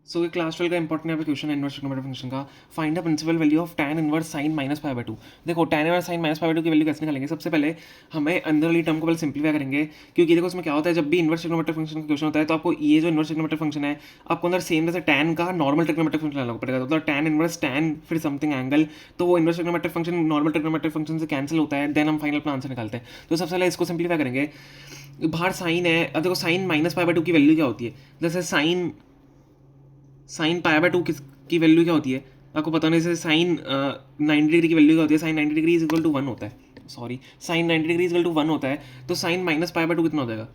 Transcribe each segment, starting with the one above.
सो ये क्लास 12 का इंपॉर्टेंट यहाँ पे क्वेश्चन है इनवर्स ट्रिग्नोमेट्रिक फंक्शन का। Find the principal value of tan inverse sin minus pi by two. देखो tan inverse sin minus pi by two की value कैसे निकालेंगे? सबसे पहले हमें अंदर वाली टर्म को पहले सिंप्लीफाई करेंगे, क्योंकि देखो इसमें क्या होता है, जब भी इनवर्स ट्रिग्नोमेट्रिक फंक्शन का क्वेश्चन होता है तो आपको ये जो इनवर्स ट्रिग्नोमेट्रिक फंक्शन है आपको अंदर सेम जैसे tan का नॉर्मल ट्रिग्नोमेट्रिक फंक्शन लाना पड़ेगा। मतलब tan इनवर्स tan फिर समथिंग एंगल, तो वो inverse trigonometric function normal trigonometric function से कैंसिल होता है, देन हम फाइनल अपना आंसर निकालते हैं। तो सबसे पहले इसको सिंप्लीफाई करेंगे। बाहर साइन है, अब देखो sine minus pi by two की वैल्यू क्या होती है? जैसे साइन पाई बाय टू की वैल्यू क्या होती है आपको पता नहीं? जैसे साइन 90 डिग्री की वैल्यू क्या होती है? Sine 90 degree is equal to 1 होता है। Sorry, sine 90 degree is equal to 1 होता है। तो sine minus pi by two कितना हो जाएगा?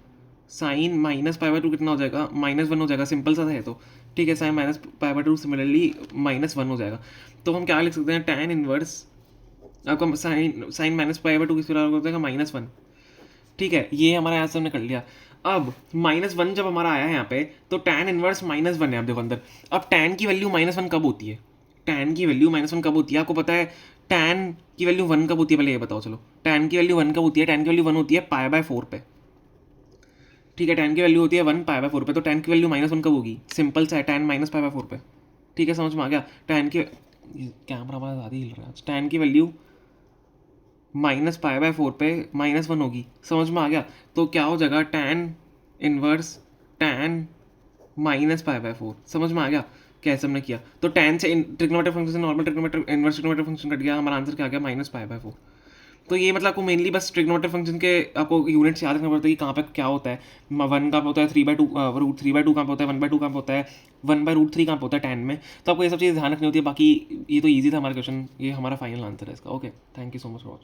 Sine minus pi by two कितना हो जाएगा? -1 हो जाएगा। सिंपल सा है तो ठीक है, sine minus pi by two similarly -1 हो जाएगा। तो हम क्या लिख सकते हैं? tan इनवर्स आपका sine sine minus pi by two किस बराबर हो जाएगा? -1। ठीक है, ये हमारा आंसर हमने कर लिया। अब -1 जब हमारा आया है यहाँ पे, तो tan इनवर्स -1 है। आप देखो अंदर, अब tan की वैल्यू -1 कब होती है? tan की वैल्यू -1 कब होती है आपको पता है? tan की वैल्यू 1 कब होती है पहले ये बताओ। चलो, tan की वैल्यू 1 कब होती है? tan की वैल्यू 1 होती है पाई बाय 4 पे। ठीक है, tan की वैल्यू होती है 1 पाई बाय 4 पे। तो tan की वैल्यू -1 कब होगी? सिंपल सा है, tan माइनस पाई बाय 4 पे। ठीक है, समझ में आ गया? tan की कैमरा हमारा ज़्यादा हिल रहा है। tan की वैल्यू -पाई/4 पे -1 होगी। समझ में आ गया? तो क्या हो जाएगा? tan inverse tan -पाई/4। समझ में आ गया कैसे हमने किया? तो tan से ट्रिग्नोमेट्रिक फंक्शन से normal trigonometric inverse trigonometric function cut गया, हमारा आंसर क्या आ गया? -पाई/4। तो ये मतलब आपको मेनली बस ट्रिग्नोमेट्रिक फंक्शन के आपको यूनिट्स याद रखना पड़ता है कि कहाँ पे क्या होता है। 1 कहाँ पे होता है, 3/2 √3/2 कहाँ पे होता है, 1/2 कहाँ पे होता है, 1/√3 कहाँ पे होता है tan में। तो आपको ये सब चीज़ ध्यान रखनी होती है। बाकी ये तो ईजी था हमारा क्वेश्चन, ये हमारा फाइनल आंसर है इसका। Okay, thank you so much for watching.